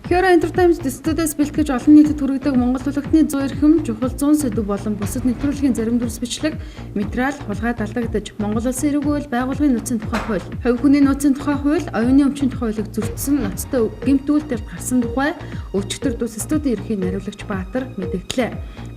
Hero Entertainment студиэс бэлтгэж олон нийтэд хүргэдэг Монгол улиртны 100 эрхэм чухал 100 сэдв болон бусад нэвтрүүлгийн зарим дүрс бичлэг материал хулгай далдагдаж Монгол Улсын эрүүл байгууллагын нөөцийн тухай хууль, хувь хүний нөөцийн тухай хууль, оюуны өмчийн тухай хуулийг зөрчсөн ноцтой гэмт үйлдэлд гарсан тухай өчигдөр дүрс студийн ерөнхий найруулагч Баатар мэдэгдлээ.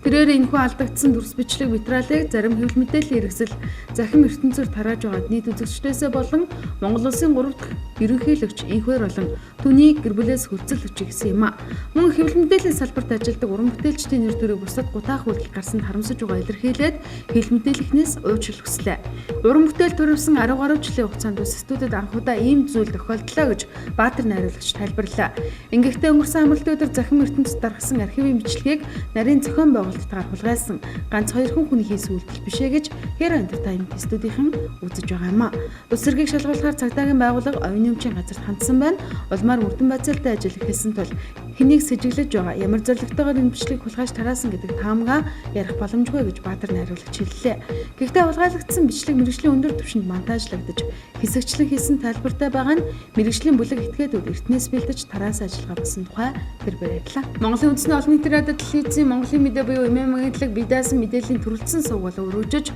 Тэрээр энэхүү алдагдсан дүрс бичлэг материалыг зарим хэвлэл мэдээллийн хэрэгсэл захим ертөнцөөр тарааж байгаад нийт үзэгчдээсээ болон Монгол Улсын 3 дахь ерөнхийлөгч инхвэр болон түүний гэр бүлээс хүрцэл өчигсөн юм а. Мөн хэвлэл мэдээллийн салбарт ажилладаг уран бүтээлчдийн нэр төрийг бусад гутаах үйлдэл гарсанд харамсаж байгаа илэрхийлээд хэвлэл мэдээллийнхнээс уучлал хүслээ. Уран бүтээл төрөвсөн 10 гаруй жилийн хугацаанд студид анх удаа ийм зүйл тохиолдлоо гэж Баатар найруулагч тайлбарлаа. Ингэхдээ өнгөрсөн амралтын өдөр захим ертөнцид даргасан архивын бичлэгийг нарийн зохион байгуулалтаар хулгайсан ганц 2 хүний хийсэн үйлдэл бишээ гэж Hero Entertainment студийнхан үзэж байгаа юм а. Улс иргэийг шалгуулахаар цагдаагийн байгууллага оюуны өмчийн газарт хандсан байна. Улмаар мөрдөн бацаалтай ажил хийсэн тул хэнийг сэжиглэж байгаа, ямар зорилготойгоор энэ бичлэгийг хулгайж тараасан гэдэг таамгаа ярих боломжгүй гэж Баатар найруулагч хэллээ. Гэхдээ хулгайлагдсан бичлэг мэргэжлийн өндөр түвшинд монтажлагдаж хэсэгчлэн хийсэн тайлбартай байгаа нь мэргэжлийн бүлэг этгээдүүд эртнээс бэлдэж тараасан ажиллагаа болсон тухай тэр бариадлаа. Монголын үндэсний олон нийтийн радио телевизийн Монголын мэдээ буюу эмээ магадлаг бие даасан мэдээллийн төрөлцсөн сувгал өргөжөж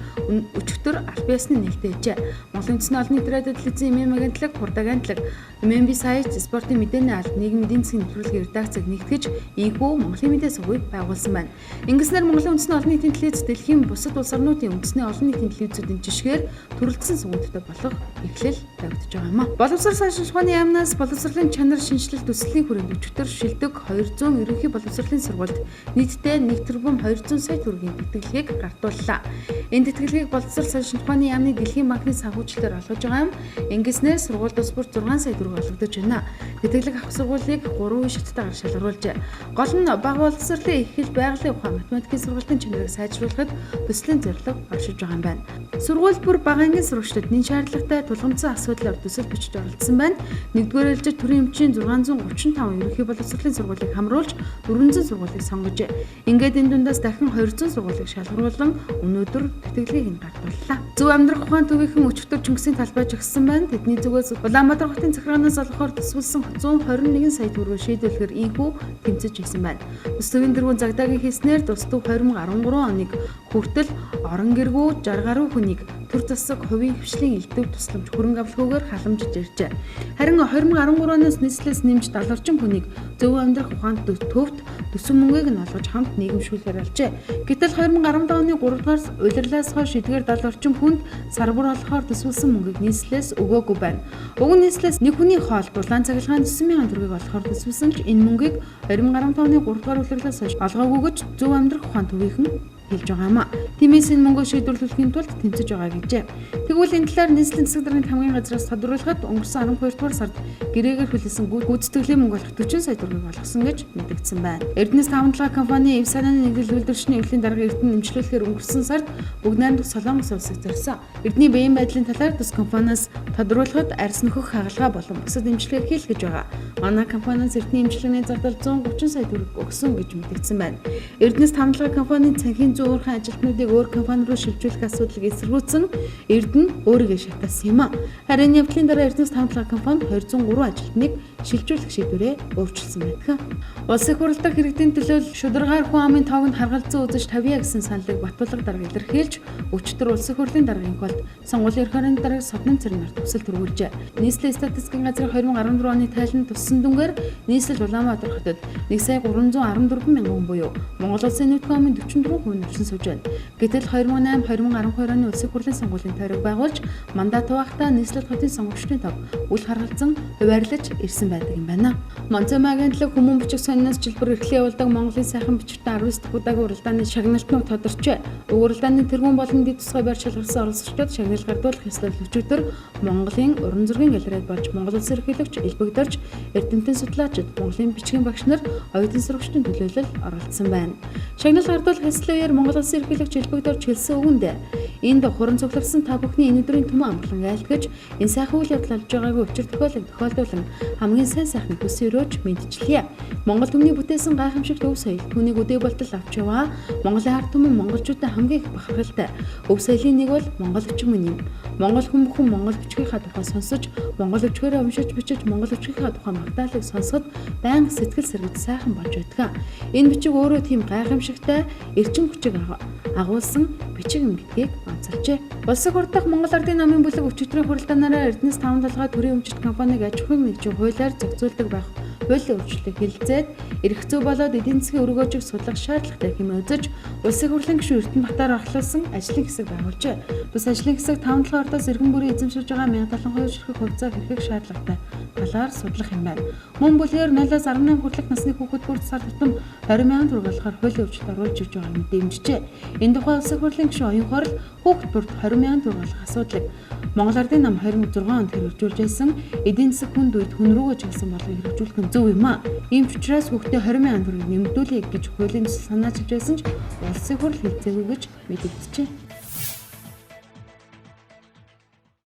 өчигдөр аль биесны нээлттэйжээ. Монголын үндэсний олон нийтийн радио телевизийн эмээ магадлаг хурдагантлаг MMB сайт спортын мэдээний алба нийгмийн эдийн засгийн нэвтрүүлгийн редакцийг нэгтгэж ийхүү Монголын мэдээ сувгийг байгуулсан байна. Ингэснээр Монголын үндэсний олон нийтийн телевиз дэлхийн бусад улс орнуудын үндэсний олон нийтийн телевизүүдийн жишгээр төрөлцсөн сувгуудтай болох эхлэл тавигдж байгаа юм а. Боловсрол сайшин ухааны яамнаас боловсролын чанар шинжилэлт төслийн хүрээнд өчигдөр шилдэг 200 ерөнхий боловсролын сургуульд нийтдээ 1 тэрбум 200 сая төгрөгийн тэтгэлгийг гартууллаа. Энэ тэтгэлгийг боловсрол сайшин ухааны яамны дэлхийн банкны санхүүжилтээр олгож байгаа юм. Ингэснээр сургуульд ус бүр 6 сая төгрөг олгогдож байна. Тэтгэлэг авах сургуулийг 3 шаттайгаар шалгаруулжээ. Гол нь бага боловсролын их хэл байгалийн ухаан математикийн сургалтын чанарыг сайжруулахад төслийн зорилго оршиж байгаа юм байна. Сургууль бүр бага ангийн сурагчдад нэн шаардлагатай тулгымцсан асуудлаар төсөл бичиж оролцсон байна. Нэгдүгээр ээлжид төрийн эмчийн 635 ерөнхий боловсролын сургуулийг хамруулж 400 сургуулийг сонгожээ. Ингээд энэ дундаас дахин 200 сургуулийг шалгаруулan өнөөдөр тэтгэлгийг гартууллаа. Зөв амьдрах ухаан төвийнхэн өчигдөр Чингисийн талбай жагссан байна. Тэдний зүгээс Улаанбаатар хотын захиранаас олохоор төсвөлсөн 121 сая төгрөгөөр шийдвэрлэхээр ийхүү тэмцэж ирсэн байна. Төс төвийн дөрвөн загдаагийн хийснээр төс төв 2013 оныг хүртэл орон гэргүү 60 гаруй хүнийг төр засаг хувийн хвшлийн элдв тусламж хөрөнгө авалгүйгээр халамжиж иржээ. Харин 2013 оноос нийслэлээс нэмж 70 орчим хүнийг зөв амьдрах ухаанд төвд төсөв мөнгийг нь олгож хамт нийгэмшүүлэхээр алжээ. Гэтэл 2017 оны 3 дугаар улирлаас хойш эдгээр 70 орчим хүнд сар бүр олохоор төсвөлсөн мөнгийг нийслэлээс өгөөгүй байна. Уг нийслэлээс нэг хүний хоол дулаан цахилгаан 9,000 төгрөгийг олохоор төсвөлсөн ч энэ мөнгийг 2015 оны 3 дугаар улирлаас хойш олгоогүй гэж зөв амьдрах ухаан төвийнхэн хэлж байгаа юм а. Тиймээс энэ мөнгөө шийдвэрлэхийн тулд тэмцэж байгаа гэжээ. Тэгвэл энэ талаар нийслэлийн засаг даргын хамгийн газраас тодруулахад өнгөрсөн 12 дугаар сард гэрээгээр хүлээсэн гүйцэтгэлийн мөнгө болох 40 сая төгрөгийг олгосон гэж мэдэгдсэн байна. Эрдэнэс тавталгаа компани Эв санааны нэгдэл үйлдвэрчний эвлэлийн дарга Эрдэнэ нэмжлүүлэхээр өнгөрсөн сард бүгд найрамдах Солонгос улсыг зорьсон. Эрдэнэний биеийн байдлын талаар тус компаниас тодруулахад арьс нөхөх хагалгаа болон бусад нэмжлэгийг хийлгэж байгаа. Манай компаниас Эрдэнэний нэмжлэгний зардал 130 сая төгрөг өгсөн гэж мэдэгдсэн байна. Эрдэнэс тавталгаа компанийн цанхийн зөөрхөн ажилтнуудыг өөр компани руу шилжүүлэх асуудлыг эсэргүүцэн Эрдэнэ өөрийгөө шатаасан юм а. Харин явдлын дараа Эрдэнэс тавталгаа компани 203 ажилтныг шилжүүлэх шийдвэрээ өөрчилсөн байдаг. Улс их хурлаар хэрэгтийн төлөө шударгаар хүн амын тоогонд харгалзан үзэж тавья гэсэн саналыг Батбулга дарга илэрхийлж өчигдөр улс их хурлын даргын холд сонгуулийн ерөнхий дарга Соднон Цэрнаар төсөл төрүүлжээ. Нийслэлийн статистикийн газрын 2014 оны тайланд туссан дүнгээр нийслэл Улаанбаатар хотод 1,314 мянган хүн буюу Монгол улсын нүүтгэн амын 44 хүн оршин сууж байна. Гэтэл 2008-2012 оны улс их хурлын сонгуулийн тойрог байгуулж мандат хуваахтаа нийслэл хотын сонгогчдын тог үл харгалзан хуваарлаж ирсэн байдаг юм байна. Монцом агентлаг хүмүүн бичих сониноос жилбэр эрхлэн явуулдаг Монголын сайхан бичвэртэн 19 дахь удаагийн уралдааны шагналтнууд тодорчээ. Уралдааны тэргүүн болон дэд тусгай байр шалгарсан оролцогчдод шагнал гардуулах ёслол өчигдөр Монголын уран зургийн галерейд болж Монгол улс ерөнхийлөгч элбэгдэрч эрдэмтэн судлаачид Монголын бичгийн багш нар оюутан сурагчдын төлөөлөл оролцсон байна. Шагнал гардуулах ёслолын Монгол улсын ерөнхийлөгч элбэгдэрч хэлсэн үгэнд Энд хуран цугларсан та бүхний энэ өдрийн түмэн амгалан айлтгаж энэ сайхан үйл явдал болж байгаагүй учир тохиолдуулан хамгийн сайн сайхныг хүсэн өрөөж мэдчилье. Монгол түмний бүтээсэн гайхамшигт өв соёл түүнийг өдөө болтол авч яваа. Монголын ард түмэн монголчуудад хамгийн их бахархалтай. Өв соёлын нэг бол монгол өчгөн юм. Монгол хүн бүхэн монгол өчгийнхаа тухай сонсож, монгол өчгөөрөө уншиж бичиж, монгол өчгийнхаа тухай магтаалыг сонсоход байнга сэтгэл сэргэж сайхан болж байдаг. Энэ бичиг өөрөө тийм гайхамшигтай эрчим хүчийг агуулсан бичиг юм гэдгийг онцолжээ. Улсын хурд дахь Монгол Ардын намын бүлэг өчигдрийн хуралдаанаараа Эрдэнэс 5 толгой төрийн өмчит компаниг аж ахуйн нэгжийн хуулиар зохицуулдаг байх хуулийн өөрчлөлтийг хэлэлцээд эрх зүй болоод эдийн засгийн өргөөжийг судлах шаардлагатай хэмээн үзэж улсын хурлын гишүүн Эрдэнэбатар ахлуулсан ажлын хэсэг байгуулжээ. Тус ажлын хэсэг 5 толгой ордоос иргэн бүрийн эзэмшиж байгаа 1702 ширхэг хувьцаа хэрэглэх шаардлагатай талаар судлах юм байна. Мөн бүлгээр 0-18 хүртэлх насны хүүхэд бүр сар тутам 20,000 төгрөг болохоор хуулийн өөрчлөлт оруулж иж байгааг мэдэмжжээ. Энэ тухай улсын хурлын гишүүн Оюн Хорл хүүхэд бүрт 20,000 төгрөг болох асуудлыг Монгол Ардын нам 2006 онд хэрэгжүүлж байсан эдийн засаг хүнд үед хүн рүүгээ чиглэсэн болгон хэрэгжүүлэх нь зөв юм а. Ийм ч учраас хүүхдээ 20,000 төгрөг нэмэгдүүлэе гэж хуулийн санаа чивжсэн ч улсын хурл хэлцээгүй гэж мэдэгджээ.